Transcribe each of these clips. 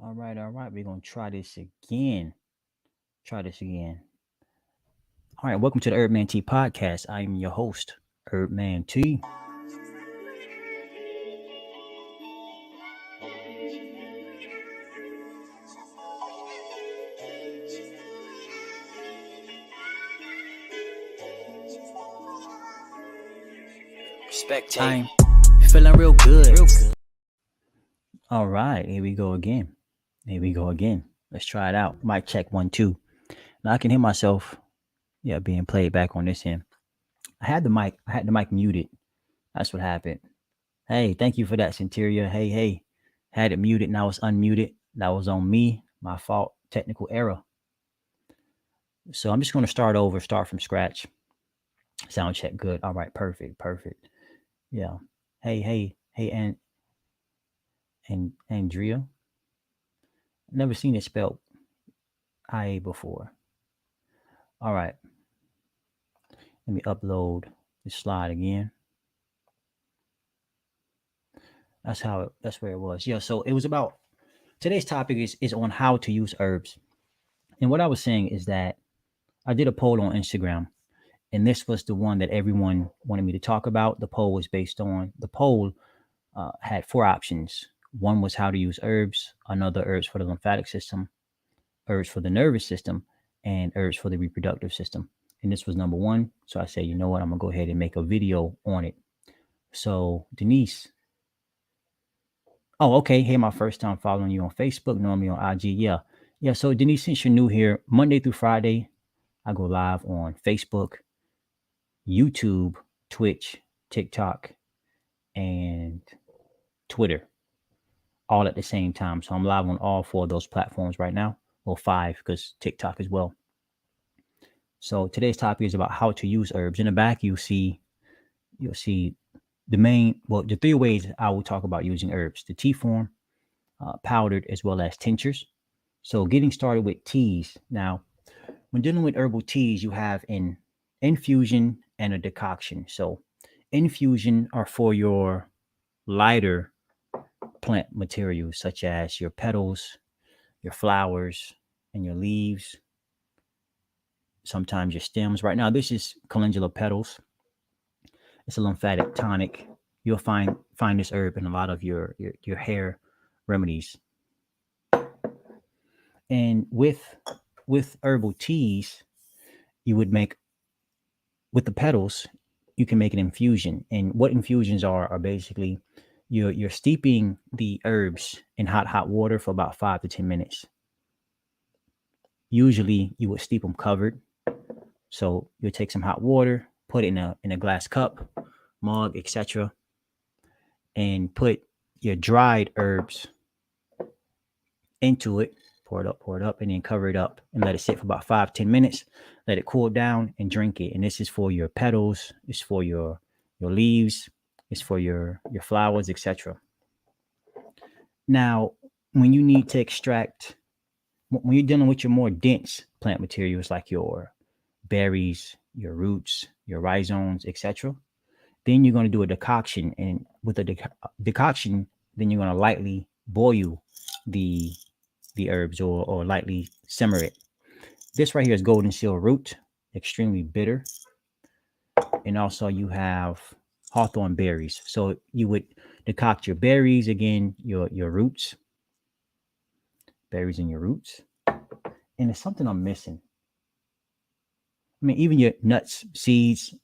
All right, all right. We're gonna try this again. Try this again. All right, welcome to the HerbmanT podcast. I am your host, HerbmanT. Spectate. I'm feeling real good. All right, here we go again. Here we go again. Let's try it out. Mic check 1 2. Now I can hear myself. Yeah, being played back on this end. I had the mic muted. That's what happened. Hey, thank you for that, Centuria. Hey. Had it muted. Now it's unmuted. That was on me. My fault. Technical error. So I'm just going to start over, start from scratch. Sound check good. All right, perfect. Yeah. Hey, and Andrea. Never seen it spelled IA before. All right, let me upload the slide again. That's where it was. Yeah. So it was about today's topic is on how to use herbs. And what I was saying is that I did a poll on Instagram, and this was the one that everyone wanted me to talk about. The poll had four options. One was how to use herbs, another herbs for the lymphatic system, herbs for the nervous system, and herbs for the reproductive system. And this was number one. So I said, you know what? I'm going to go ahead and make a video on it. So, Denise. Oh, okay. Hey, my first time following you on Facebook, knowing me on IG. Yeah. Yeah. So, Denise, since you're new here, Monday through Friday, I go live on Facebook, YouTube, Twitch, TikTok, and Twitter all at the same time. So I'm live on all four of those platforms right now. Well, five because TikTok as well. So today's topic is about how to use herbs. In the back, you'll see the three ways I will talk about using herbs: the tea form, powdered, as well as tinctures. So getting started with teas. Now, when dealing with herbal teas, you have an infusion and a decoction. So infusion are for your lighter plant materials such as your petals, your flowers, and your leaves, sometimes your stems. Right now, this is calendula petals. It's a lymphatic tonic. You'll find this herb in a lot of your hair remedies. And with herbal teas, you would make with the petals, you can make an infusion. And what infusions are basically you're steeping the herbs in hot water for about 5 to 10 minutes. Usually you would steep them covered. So you'll take some hot water, put it in a glass cup, mug, etc., and put your dried herbs into it. Pour it up, and then cover it up and let it sit for about 5 10 minutes. Let it cool down and drink it. And this is for your petals. It's for your leaves. It's for your flowers, etc. Now, when you need to extract, when you're dealing with your more dense plant materials like your berries, your roots, your rhizomes, etc., then you're going to do a decoction. And with a decoction, then you're going to lightly boil the herbs or lightly simmer it. This right here is golden seal root, extremely bitter. And also you have hawthorn berries. So you would decoct your berries, again, your roots, berries and your roots. And it's something I'm missing. I mean, even your nuts, seeds,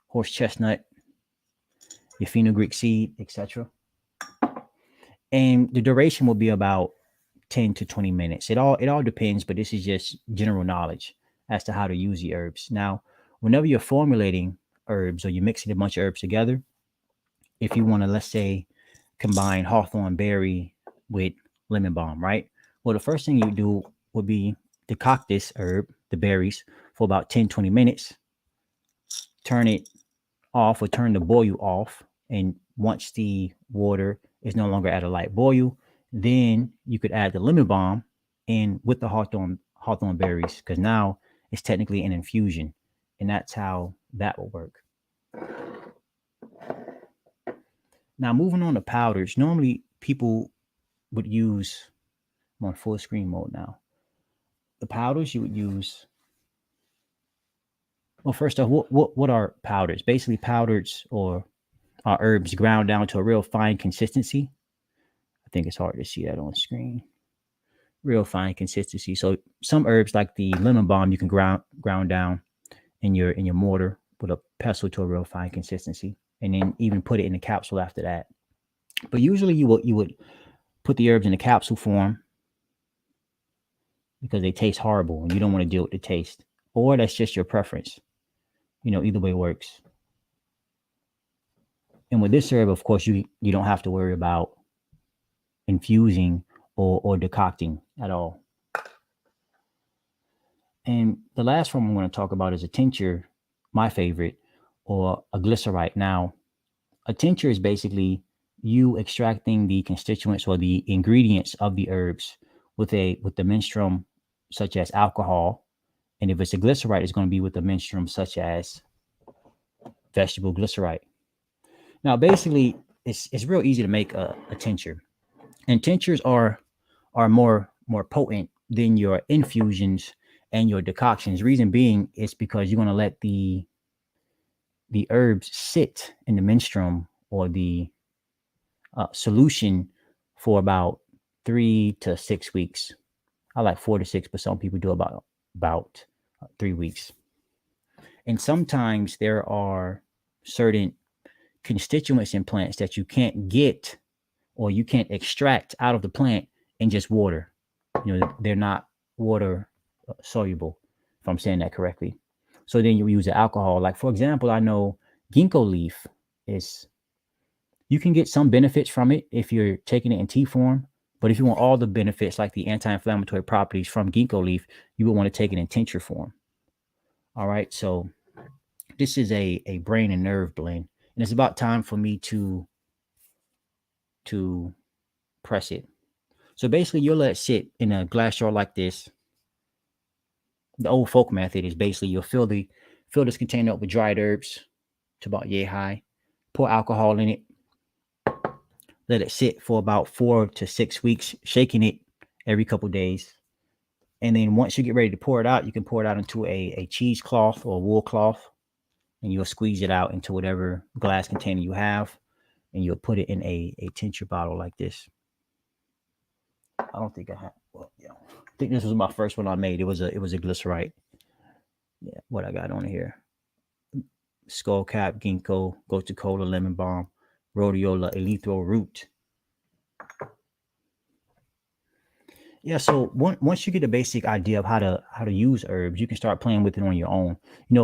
horse chestnut, your fenugreek seed, etc. And the duration will be about 10 to 20 minutes. It all depends, but this is just general knowledge as to how to use the herbs. Now, whenever you're formulating herbs or you're mixing a bunch of herbs together, if you want to, let's say, combine hawthorn berry with lemon balm, right? Well, the first thing you do would be decoct this herb, the berries, for about 10 20 minutes. Turn it off or turn the boil off. And once the water is no longer at a light boil, then you could add the lemon balm in with the hawthorn berries, because now it's technically an infusion. And that's how that will work. Now, moving on to powders. Normally, people would use, I'm on full screen mode now. The powders you would use. Well, first off, what are powders? Basically, powders or are herbs ground down to a real fine consistency. I think it's hard to see that on screen. Real fine consistency. So some herbs like the lemon balm you can ground down in your mortar with a pestle to a real fine consistency, and then even put it in a capsule after that. But usually you would put the herbs in a capsule form because they taste horrible and you don't want to deal with the taste, or that's just your preference. Either way works. And with this herb, of course, you don't have to worry about infusing or decocting at all. And the last form I'm going to talk about is a tincture, my favorite, or a glycerite. Now, a tincture is basically you extracting the constituents or the ingredients of the herbs with the menstruum, such as alcohol. And if it's a glycerite, it's going to be with the menstruum, such as vegetable glycerite. Now, basically, it's real easy to make a tincture, and tinctures are more potent than your infusions and your decoctions. Reason being is because you're going to let the herbs sit in the menstruum or the solution for about 3 to 6 weeks. I like 4 to 6, but some people do about 3 weeks. And sometimes there are certain constituents in plants that you can't get or you can't extract out of the plant in just water. They're not water soluble, if I'm saying that correctly. So then you use the alcohol. Like, for example, I know ginkgo leaf is, you can get some benefits from it if you're taking it in tea form. But if you want all the benefits, like the anti-inflammatory properties from ginkgo leaf, you would want to take it in tincture form. All right. So this is a brain and nerve blend. And it's about time for me to press it. So basically, you'll let it sit in a glass jar like this. The old folk method is basically you'll fill this container up with dried herbs to about yay high. Pour alcohol in it. Let it sit for about 4 to 6 weeks, shaking it every couple of days. And then once you get ready to pour it out, you can pour it out into a cheesecloth or wool cloth, and you'll squeeze it out into whatever glass container you have, and you'll put it in a tincture bottle like this. I don't think I have. Well, yeah, I think this was my first one I made. It was a glycerite. Yeah, what I got on here: skullcap, ginkgo, gotu kola, lemon balm, rhodiola, erythro root. Yeah, so once you get a basic idea of how to use herbs, you can start playing with it on your own.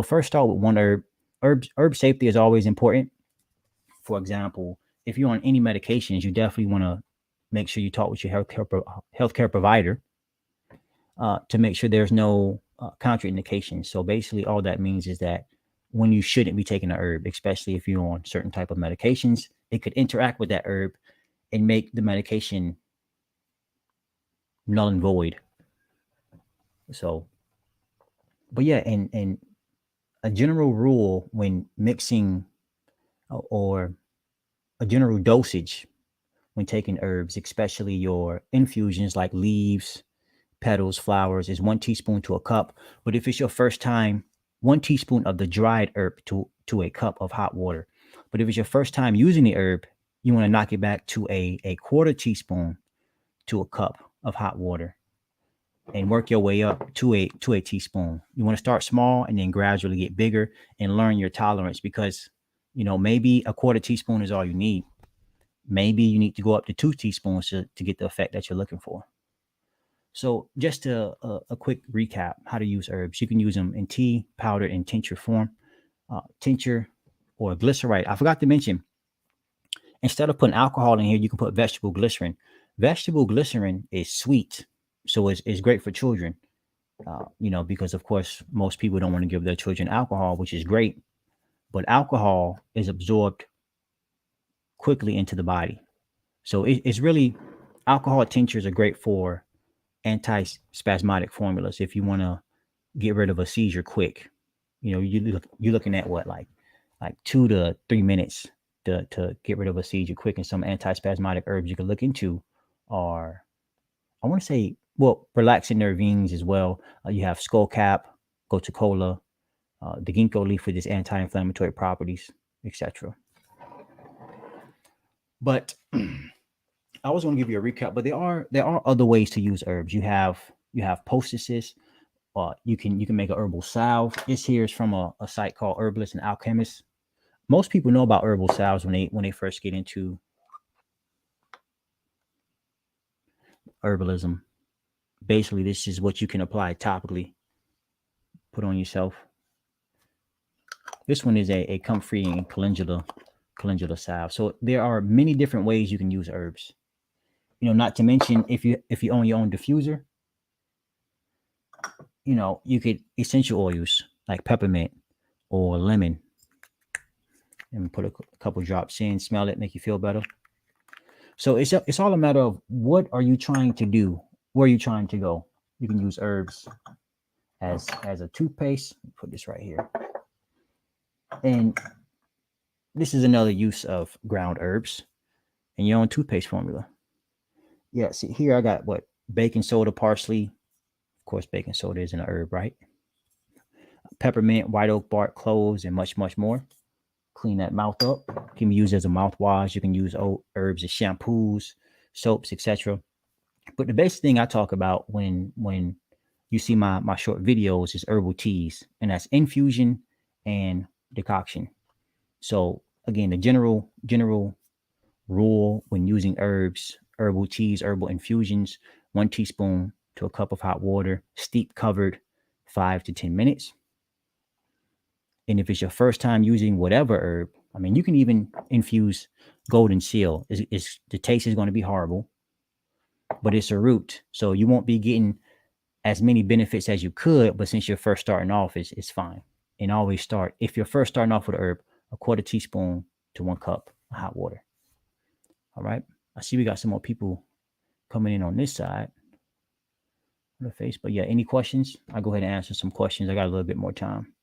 First start with one herb. Herb safety is always important. For example, if you're on any medications, you definitely want to make sure you talk with your healthcare provider to make sure there's no contraindications. So basically, all that means is that when you shouldn't be taking a herb, especially if you're on certain type of medications, it could interact with that herb and make the medication null and void. So, but yeah, and a general rule when mixing or a general dosage when taking herbs, especially your infusions like leaves, petals, flowers, is 1 teaspoon to a cup. But if it's your first time, 1 teaspoon of the dried herb to a cup of hot water. But if it's your first time using the herb, you want to knock it back to a 1/4 teaspoon to a cup of hot water and work your way up to a teaspoon. You want to start small and then gradually get bigger and learn your tolerance, because maybe a 1/4 teaspoon is all you need. Maybe you need to go up to 2 teaspoons to get the effect that you're looking for. So just a quick recap how to use herbs. You can use them in tea, powder, and tincture form. Tincture or glycerite. I forgot to mention, instead of putting alcohol in here, you can put vegetable glycerin. Vegetable glycerin is sweet, so it's great for children. Because of course most people don't want to give their children alcohol, which is great, but alcohol is absorbed quickly into the body. So it's really, alcohol tinctures are great for antispasmodic formulas if you want to get rid of a seizure quick. You're looking at what, like 2 to 3 minutes to get rid of a seizure quick, and some antispasmodic herbs you can look into are, I want to say, well, relaxing nervines as well. You have skullcap, gotu the ginkgo leaf with its anti-inflammatory properties, etc. But I was going to give you a recap, but there are other ways to use herbs. You have poultices. You can make a herbal salve. This here is from a site called Herbalist and Alchemist. Most people know about herbal salves when they first get into herbalism. Basically, this is what you can apply topically, put on yourself. This one is a comfrey and calendula salve. So there are many different ways you can use herbs. Not to mention if you own your own diffuser, you could essential oils like peppermint or lemon and put a couple drops in, smell it, make you feel better. So it's all a matter of what are you trying to do? Where are you trying to go? You can use herbs as a toothpaste. Put this right here. And this is another use of ground herbs in your own toothpaste formula. Yeah, see here I got what? Baking soda, parsley. Of course, baking soda isn't an herb, right? Peppermint, white oak bark, cloves, and much, much more. Clean that mouth up. Can be used as a mouthwash. You can use herbs as shampoos, soaps, etc. But the basic thing I talk about when you see my short videos is herbal teas, and that's infusion and decoction. So again, the general rule when using herbs, herbal teas, herbal infusions: 1 teaspoon to a cup of hot water, steep covered 5 to 10 minutes. And if it's your first time using whatever herb, I mean, you can even infuse golden seal. The taste is going to be horrible, but it's a root, so you won't be getting as many benefits as you could. But since you're first starting off, it's fine. And always start, if you're first starting off with a herb, a 1/4 teaspoon to 1 cup of hot water. All right. I see we got some more people coming in on this side of the face. But yeah, any questions? I'll go ahead and answer some questions. I got a little bit more time.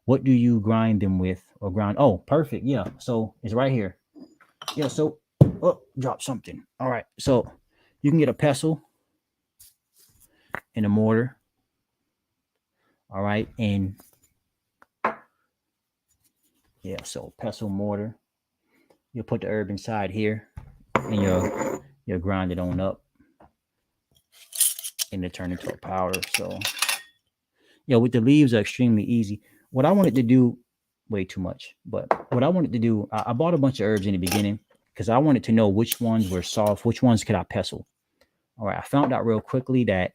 What do you grind them with or grind? Oh, perfect. Yeah. So it's right here. Yeah. So, oh, drop something. All right. So you can get a pestle and a mortar. All right. And yeah, so pestle, mortar. You'll put the herb inside here and you'll grind it on up and it turn into a powder. So yeah, with the leaves are extremely easy. What I wanted to do, way too much, but what I wanted to do, I bought a bunch of herbs in the beginning because I wanted to know which ones were soft, which ones could I pestle. All right, I found out real quickly that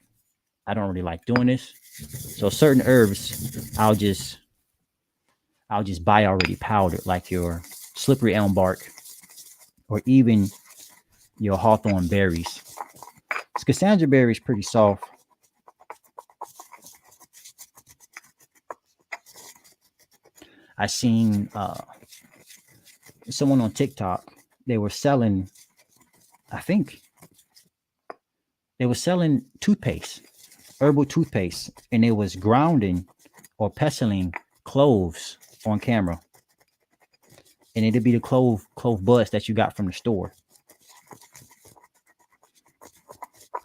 I don't really like doing this. So certain herbs, I'll just buy already powdered, like your slippery elm bark or even your hawthorn berries. Cassandra berry is pretty soft. I seen someone on TikTok. They were selling, I think, they were selling toothpaste, herbal toothpaste, and it was grounding or pestling cloves on camera, and it'd be the clove buds that you got from the store.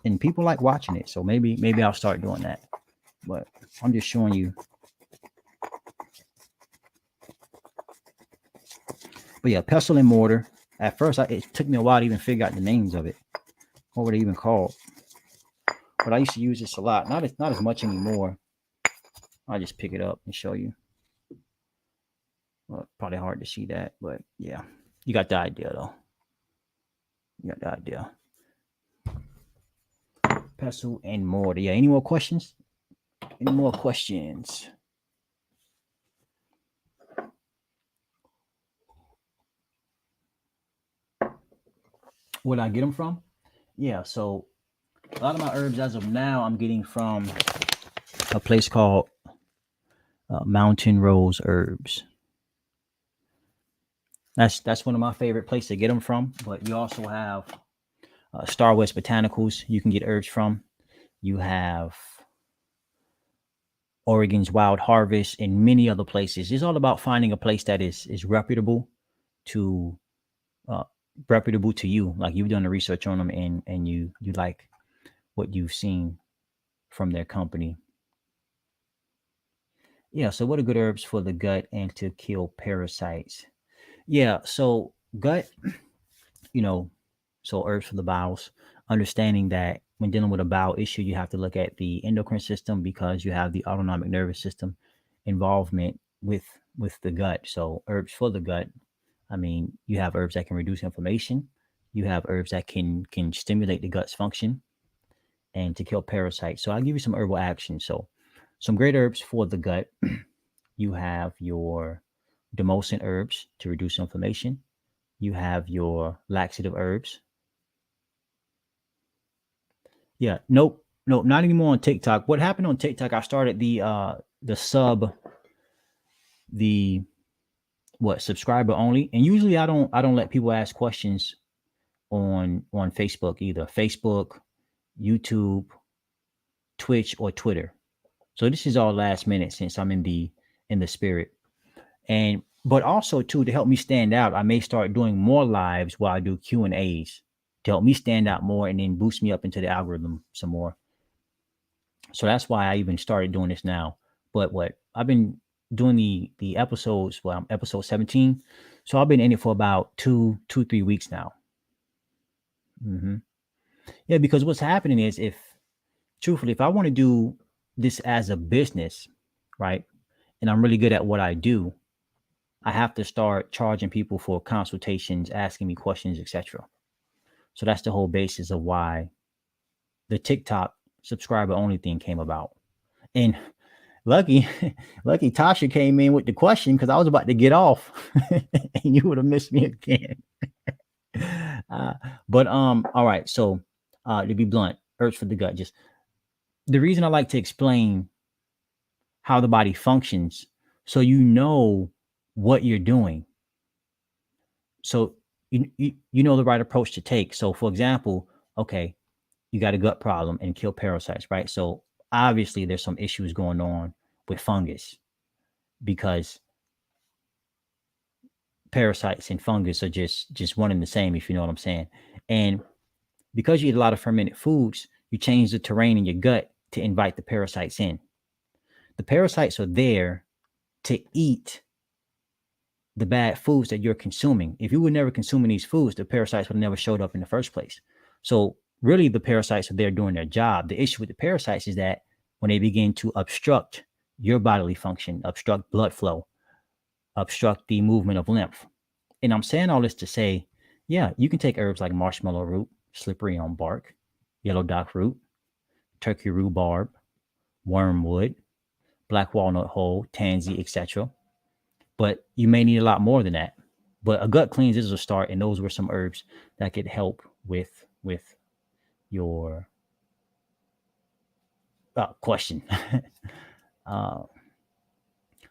And people like watching it, so maybe I'll start doing that. But I'm just showing you. But yeah, pestle and mortar. At first, it took me a while to even figure out the names of it. What were they even called? But I used to use this a lot. Not as much anymore. I'll just pick it up and show you. Well, probably hard to see that, but yeah, you got the idea though. You got the idea. Pestle and mortar. Yeah. Any more questions? Any more questions? Where did I get them from? Yeah. So a lot of my herbs as of now, I'm getting from a place called Mountain Rose Herbs. That's one of my favorite places to get them from. But you also have Star West Botanicals. You can get herbs from. You have Oregon's Wild Harvest and many other places. It's all about finding a place that is reputable to reputable to you, like you've done the research on them and you like what you've seen from their company. Yeah, so what are good herbs for the gut and to kill parasites? Yeah, so gut, you know, so herbs for the bowels, understanding that when dealing with a bowel issue, you have to look at the endocrine system because you have the autonomic nervous system involvement with the gut. So herbs for the gut, I mean, you have herbs that can reduce inflammation, you have herbs that can stimulate the gut's function and to kill parasites. So I'll give you some herbal actions. So some great herbs for the gut. You have your demulcent herbs to reduce inflammation. You have your laxative herbs. Yeah, nope, not anymore on TikTok. What happened on TikTok? I started the the what subscriber only, and usually I don't let people ask questions on Facebook either. Facebook, YouTube, Twitch, or Twitter. So this is all last minute since I'm in the spirit. And but also too to help me stand out, I may start doing more lives while I do Q&As to help me stand out more and then boost me up into the algorithm some more. So that's why I even started doing this now. But what I've been doing the episodes, well, I'm episode 17. So I've been in it for about 3 weeks now. hmm Yeah, because what's happening is if truthfully, if I want to do this as a business, right, and I'm really good at what I do, I have to start charging people for consultations, asking me questions, etc. So that's the whole basis of why the TikTok subscriber only thing came about. And lucky, lucky Tasha came in with the question because I was about to get off, and you would have missed me again. uh, but all right. So to be blunt, herbs for the gut. Just the reason I like to explain how the body functions, so you know what you're doing. So you know the right approach to take. So for example, okay, you got a gut problem and kill parasites, right? So obviously there's some issues going on with fungus because parasites and fungus are just one and the same, if you know what I'm saying. And because you eat a lot of fermented foods, you change the terrain in your gut to invite the parasites in. The parasites are there to eat the bad foods that you're consuming. If you were never consuming these foods, the parasites would have never showed up in the first place. So really the parasites are there doing their job. The issue with the parasites is that when they begin to obstruct your bodily function, obstruct blood flow, obstruct the movement of lymph. And I'm saying all this to say, yeah, you can take herbs like marshmallow root, slippery elm bark, yellow dock root, turkey rhubarb, wormwood, black walnut hull, tansy, etc. But you may need a lot more than that. But a gut cleanse is a start, and those were some herbs that could help with your question. uh,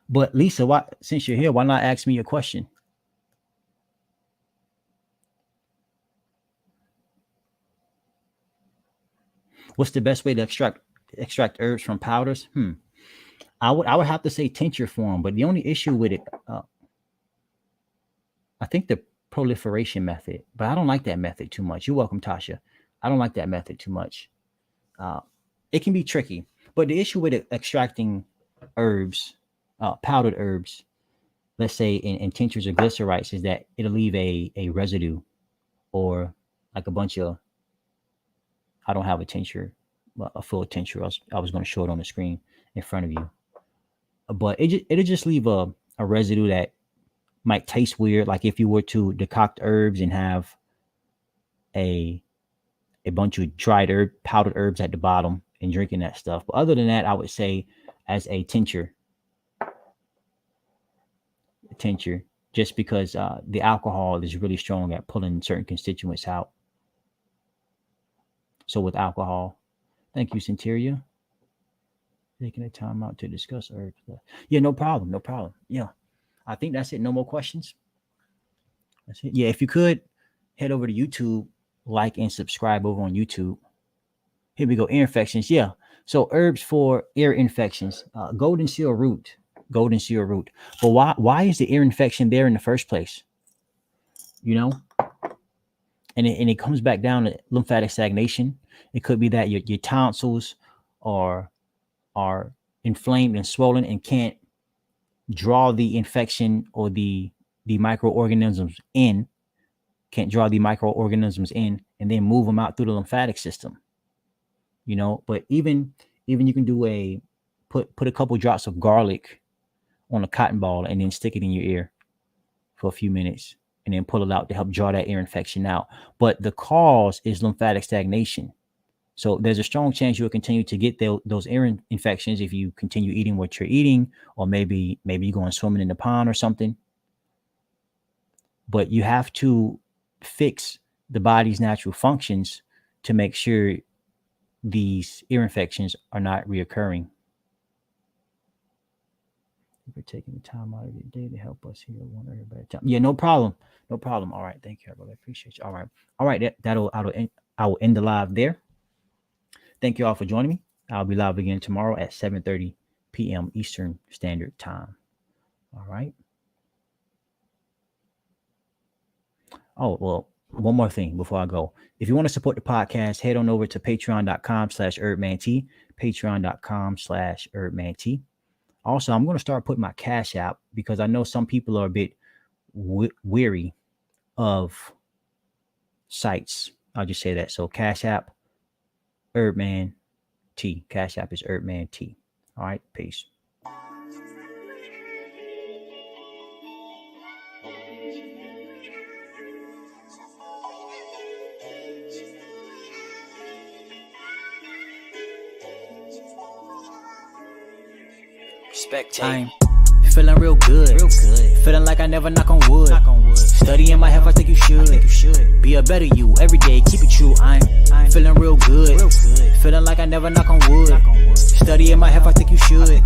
but Lisa, why since you're here, why not ask me a question? What's the best way to extract herbs from powders? I would have to say tincture form, but the only issue with it, I think the proliferation method, but I don't like that method too much. You're welcome, Tasha. I don't like that method too much. Uh, it can be tricky, but the issue with extracting herbs, powdered herbs, let's say in tinctures or glycerites, is that it'll leave a residue or like a bunch of. I don't have a tincture, a full tincture. I was going to show it on the screen in front of you, but it'll just leave a residue that might taste weird. Like if you were to decoct herbs and have a a bunch of dried powdered herbs at the bottom and drinking that stuff. But other than that, I would say as a tincture, just because the alcohol is really strong at pulling certain constituents out. So with alcohol, thank you, Centeria, taking the time out to discuss herbs. Yeah, no problem, no problem. Yeah, I think that's it. No more questions. That's it. Yeah, if you could head over to YouTube, like and subscribe over on YouTube. Here we go. Ear infections. Yeah. So herbs for ear infections. Golden seal root. Golden seal root. But why is the ear infection there in the first place? You know, it comes back down to lymphatic stagnation. It could be that your tonsils are inflamed and swollen and can't draw the infection or the microorganisms in, and then move them out through the lymphatic system. But even you can do put a couple drops of garlic on a cotton ball and then stick it in your ear for a few minutes and then pull it out to help draw that ear infection out. But the cause is lymphatic stagnation. So there's a strong chance you'll continue to get those ear infections if you continue eating what you're eating, or maybe you're going swimming in the pond or something. But you have to fix the body's natural functions to make sure these ear infections are not reoccurring. For taking the time out of your day to help us here one everybody at a time. Yeah, no problem. All right, thank you, everybody. I appreciate you. All right. I will end the live there. Thank you all for joining me. I'll be live again tomorrow at 7:30 p.m. Eastern Standard Time. All right. Oh, well, one more thing before I go. If you want to support the podcast, head on over to patreon.com/HerbmanT, patreon.com/HerbmanT. Also, I'm going to start putting my Cash App, because I know some people are a bit weary of sites. I'll just say that. So Cash App, HerbmanT. Cash App is HerbmanT. All right, peace. Spectate. I'm feeling real good. Feeling like I never knock on wood. Studying my health, I think you should. Be a better you every day, keep it true. I'm feeling real good. Feeling like I never knock on wood. Studying my health, I think you should.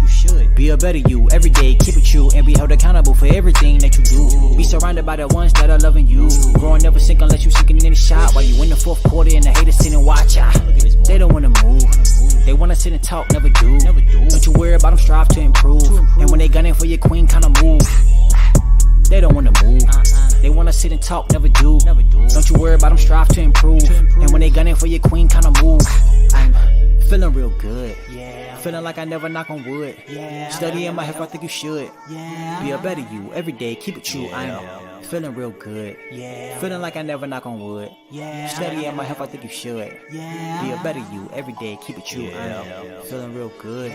Be a better you every day, keep it true, and be held accountable for everything that you do. Be surrounded by the ones that are loving you. Growing never sink unless you sinking in the shot. While you in the fourth quarter and the haters sit and watch. They don't wanna move. They wanna sit and talk, never do. Don't you worry about them, strive to improve. And when they gunning for your queen, kinda move. They don't wanna move. They wanna sit and talk, never do. Don't you worry about them, strive to improve. And when they gunning for your queen, kinda move. I'm feeling real good. Feeling like I never knock on wood. Studying my health, I think you should. Be a better you every day, keep it true. I'm feeling real good. Feeling like I never knock on wood. Studying my health, I think you should. Be a better you every day, keep it true. I'm feeling real good.